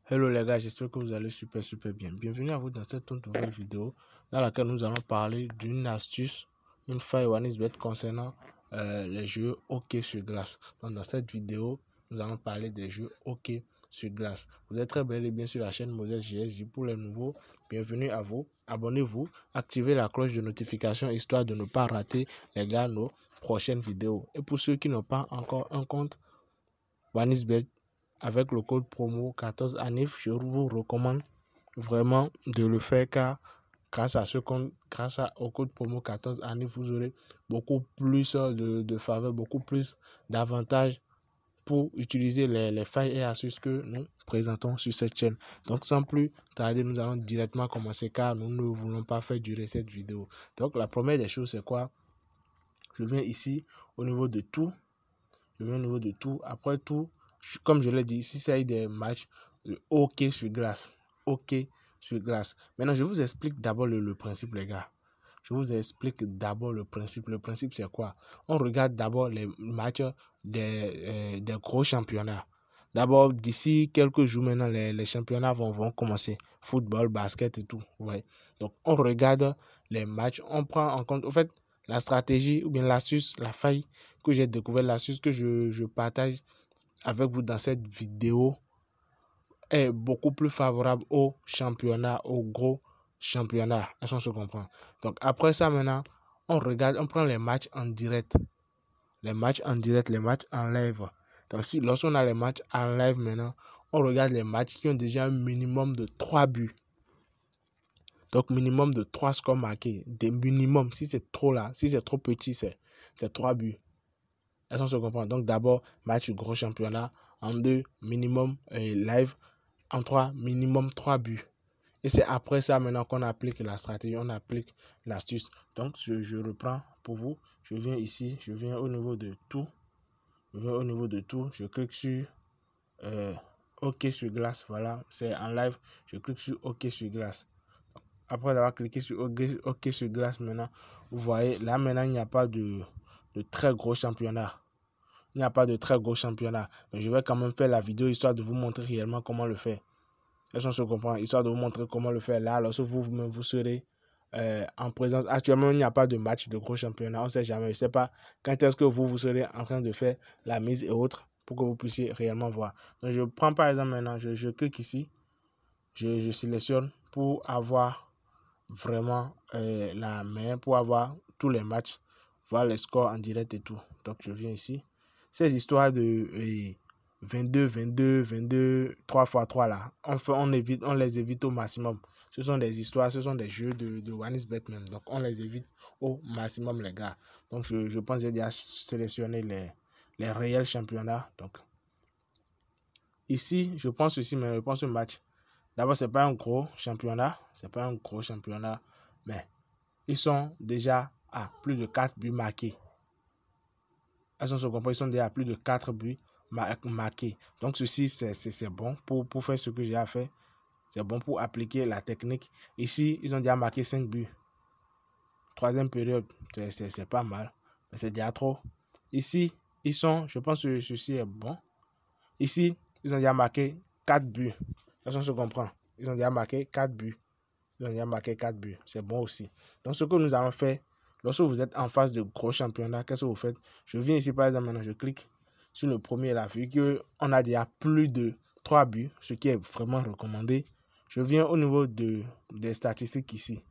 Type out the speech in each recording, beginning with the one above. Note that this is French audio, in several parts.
Hello les gars, j'espère que vous allez super bien. Bienvenue à vous dans cette toute nouvelle vidéo dans laquelle nous allons parler d'une astuce, une faille OneXBet concernant les jeux hockey sur glace. Donc dans cette vidéo, nous allons parler des jeux hockey sur glace. Vous êtes très bel et bien sur la chaîne Moses GSJ. Pour les nouveaux, bienvenue à vous. Abonnez-vous, activez la cloche de notification histoire de ne pas rater les gars nos prochaines vidéos. Et pour ceux qui n'ont pas encore un compte OneXBet, avec le code promo 14ANIF, je vous recommande vraiment de le faire car grâce à ce compte, au code promo 14ANIF, vous aurez beaucoup plus de faveurs, beaucoup plus d'avantages pour utiliser les failles et astuces que nous présentons sur cette chaîne. Donc sans plus tarder, nous allons directement commencer car nous ne voulons pas faire durer cette vidéo. Donc la première des choses, c'est quoi? Je viens ici au niveau de tout. Je viens au niveau de tout. Après tout, comme je l'ai dit, ici, c'est des matchs de hockey sur glace. Hockey sur glace. Maintenant, je vous explique d'abord le principe, les gars. Je vous explique d'abord le principe. Le principe, c'est quoi? On regarde d'abord les matchs des gros championnats. D'abord, d'ici quelques jours maintenant, les championnats vont commencer. Football, basket et tout. Ouais. Donc, on regarde les matchs. On prend en compte, en fait, la stratégie ou bien l'astuce, la faille que j'ai découvert, l'astuce que je partage avec vous dans cette vidéo est beaucoup plus favorable au championnat, au gros championnat. Est-ce qu'on se comprend? Donc après ça maintenant, on regarde, on prend les matchs en direct. Les matchs en direct, les matchs en live. Donc si lorsqu'on a les matchs en live maintenant, on regarde les matchs qui ont déjà un minimum de 3 buts. Donc minimum de 3 scores marqués. Des minimums. Si c'est trop là, si c'est trop petit, c'est 3 buts. Est-ce qu'on se comprend? Donc d'abord, match gros championnat. En 2, minimum live. En 3, minimum 3 buts. Et c'est après ça maintenant qu'on applique la stratégie, on applique l'astuce. Donc je reprends pour vous. Je viens ici, je viens au niveau de tout. Je viens au niveau de tout. Je clique sur OK sur glace. Voilà, c'est en live. Je clique sur OK sur glace. Après avoir cliqué sur OK sur glace maintenant, vous voyez, là maintenant, il n'y a pas de très gros championnat. Il n'y a pas de très gros championnat. Mais je vais quand même faire la vidéo histoire de vous montrer réellement comment le faire. Est-ce qu'on se comprend? Histoire de vous montrer comment le faire là. Lorsque vous serez en présence. Actuellement, il n'y a pas de match de gros championnat. On ne sait jamais. Je ne sais pas quand est-ce que vous serez en train de faire la mise et autres pour que vous puissiez réellement voir. Donc, je prends par exemple maintenant, je clique ici. Je sélectionne pour avoir vraiment la main, pour avoir tous les matchs, voir les scores en direct et tout. Donc, je viens ici. Ces histoires de 22, 3 x 3 là, on les évite au maximum. Ce sont des histoires, ce sont des jeux de OneXBet même. Donc, on les évite au maximum, les gars. Donc, je pense que j'ai déjà sélectionné les réels championnats. Donc, ici, je pense aussi, mais je pense au match. D'abord, ce n'est pas un gros championnat. C'est pas un gros championnat. Mais ils sont déjà à plus de 4 buts marqués. Ils sont déjà à plus de 4 buts marqués. Donc, ceci, c'est bon pour faire ce que j'ai à faire. C'est bon pour appliquer la technique. Ici, ils ont déjà marqué 5 buts. Troisième période, c'est pas mal. Mais c'est déjà trop. Ici, je pense que ceci est bon. Ici, ils ont déjà marqué 4 buts. Ça, on se comprend. Ils ont déjà marqué 4 buts. Ils ont déjà marqué 4 buts. C'est bon aussi. Donc, ce que nous allons faire, lorsque vous êtes en phase de gros championnat, qu'est-ce que vous faites? Je viens ici, par exemple, maintenant, je clique sur le premier là. Vu qu'on a déjà plus de 3 buts, ce qui est vraiment recommandé. Je viens au niveau des statistiques ici.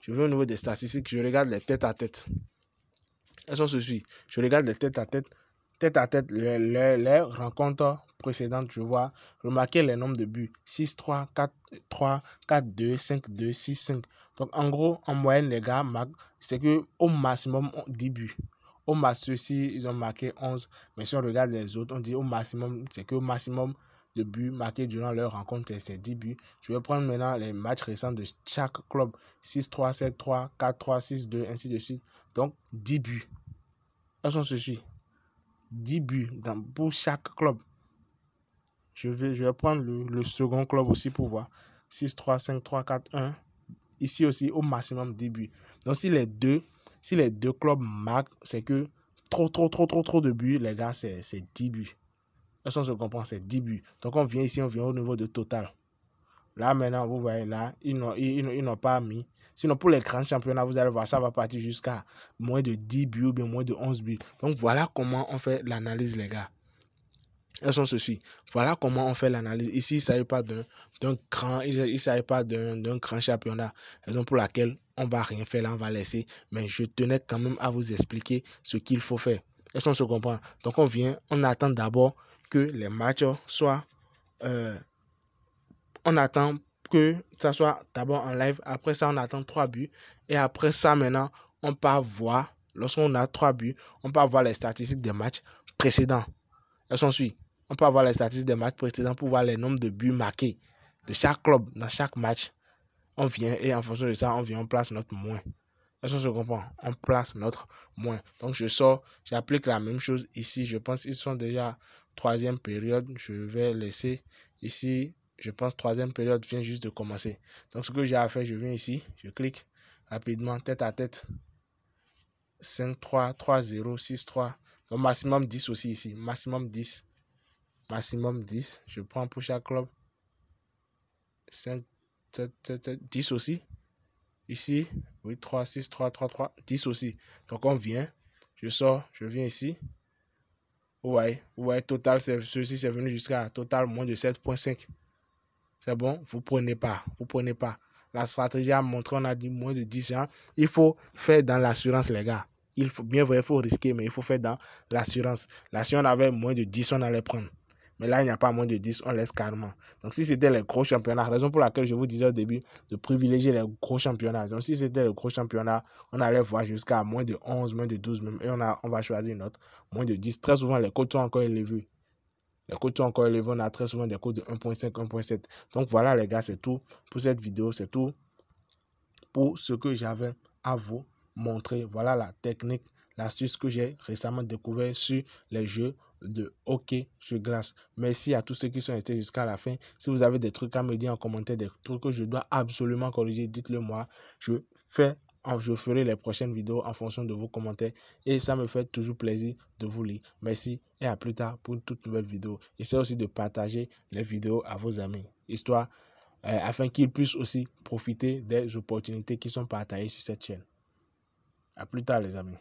Je viens au niveau des statistiques, je regarde les têtes à tête. Elles sont ceci. Je regarde les têtes à tête. Tête à tête, les rencontres précédentes, je vois remarquer les nombres de buts. 6-3, 4-3, 4-2, 5-2, 6-5. Donc, en gros, en moyenne, les gars marquent, c'est qu'au maximum, 10 buts. Au maximum, si ils ont marqué 11. Mais si on regarde les autres, on dit au maximum, c'est qu'au maximum de buts marqués durant leur rencontre, c'est 10 buts. Je vais prendre maintenant les matchs récents de chaque club. 6-3, 7-3, 4-3, 6-2, ainsi de suite. Donc, 10 buts. Elles sont ceci. 10 buts pour chaque club. Je vais prendre le second club aussi pour voir. 6-3, 5-3, 4-1. Ici aussi, au maximum 10 buts. Donc, si les deux clubs marquent, c'est que trop de buts, les gars, c'est 10 buts. Est-ce qu'on se comprend? C'est 10 buts. Donc on vient ici, on vient au niveau de total. Là maintenant, vous voyez là, ils n'ont pas mis. Sinon pour les grands championnats, vous allez voir, ça va partir jusqu'à moins de 10 buts ou bien moins de 11 buts. Donc voilà comment on fait l'analyse, les gars. Elles sont ceci. Voilà comment on fait l'analyse. Ici, il ne s'agit pas d'un grand championnat. Raison pour laquelle on ne va rien faire là, on va laisser. Mais je tenais quand même à vous expliquer ce qu'il faut faire. Est-ce qu'on se comprend? Donc on vient, on attend d'abord que les matchs soient... on attend que ça soit d'abord en live. Après ça, on attend 3 buts. Et après ça, maintenant, on part voir. Lorsqu'on a 3 buts, on part voir les statistiques des matchs précédents. Elles sont suivies. On peut avoir les statistiques des matchs précédents pour voir les nombres de buts marqués de chaque club dans chaque match. On vient et en fonction de ça, on place notre moins. Est-ce qu'on se comprend? On place notre moins. Donc je sors, j'applique la même chose ici. Je pense qu'ils sont déjà 3e période. Je vais laisser ici. Je pense 3e période vient juste de commencer. Donc ce que j'ai à faire, je viens ici. Je clique rapidement, tête à tête. 5-3, 3-0, 6-3. Donc maximum 10 aussi ici. Maximum 10. Maximum 10. Je prends pour chaque club 5, 7, 7, 7, 10 aussi. Ici, oui, 3, 6, 3, 3, 3, 10 aussi. Donc on vient, je sors, je viens ici. Ouais, total, ceci c'est venu jusqu'à total moins de 7,5. C'est bon, vous prenez pas. La stratégie a montré, on a dit moins de 10 ans. Il faut faire dans l'assurance, les gars. Il faut, bien vrai, il faut risquer, mais il faut faire dans l'assurance. Là, si on avait moins de 10, on allait prendre. Mais là, il n'y a pas moins de 10, on laisse carrément. Donc, si c'était les gros championnats, raison pour laquelle je vous disais au début de privilégier les gros championnats. Donc, si c'était les gros championnats, on allait voir jusqu'à moins de 11, moins de 12 même. Et on va choisir une autre, moins de 10. Très souvent, les cotes sont encore élevés. Les cotes sont encore élevés. On a très souvent des cotes de 1.5, 1.7. Donc, voilà, les gars, c'est tout pour cette vidéo. C'est tout pour ce que j'avais à vous montrer. Voilà la technique, l'astuce que j'ai récemment découvert sur les jeux de hockey sur glace. Merci à tous ceux qui sont restés jusqu'à la fin. Si vous avez des trucs à me dire en commentaire, des trucs que je dois absolument corriger, dites-le moi. Je ferai les prochaines vidéos en fonction de vos commentaires et ça me fait toujours plaisir de vous lire. Merci et à plus tard pour une toute nouvelle vidéo. Essayez aussi de partager les vidéos à vos amis, histoire afin qu'ils puissent aussi profiter des opportunités qui sont partagées sur cette chaîne. À plus tard les amis.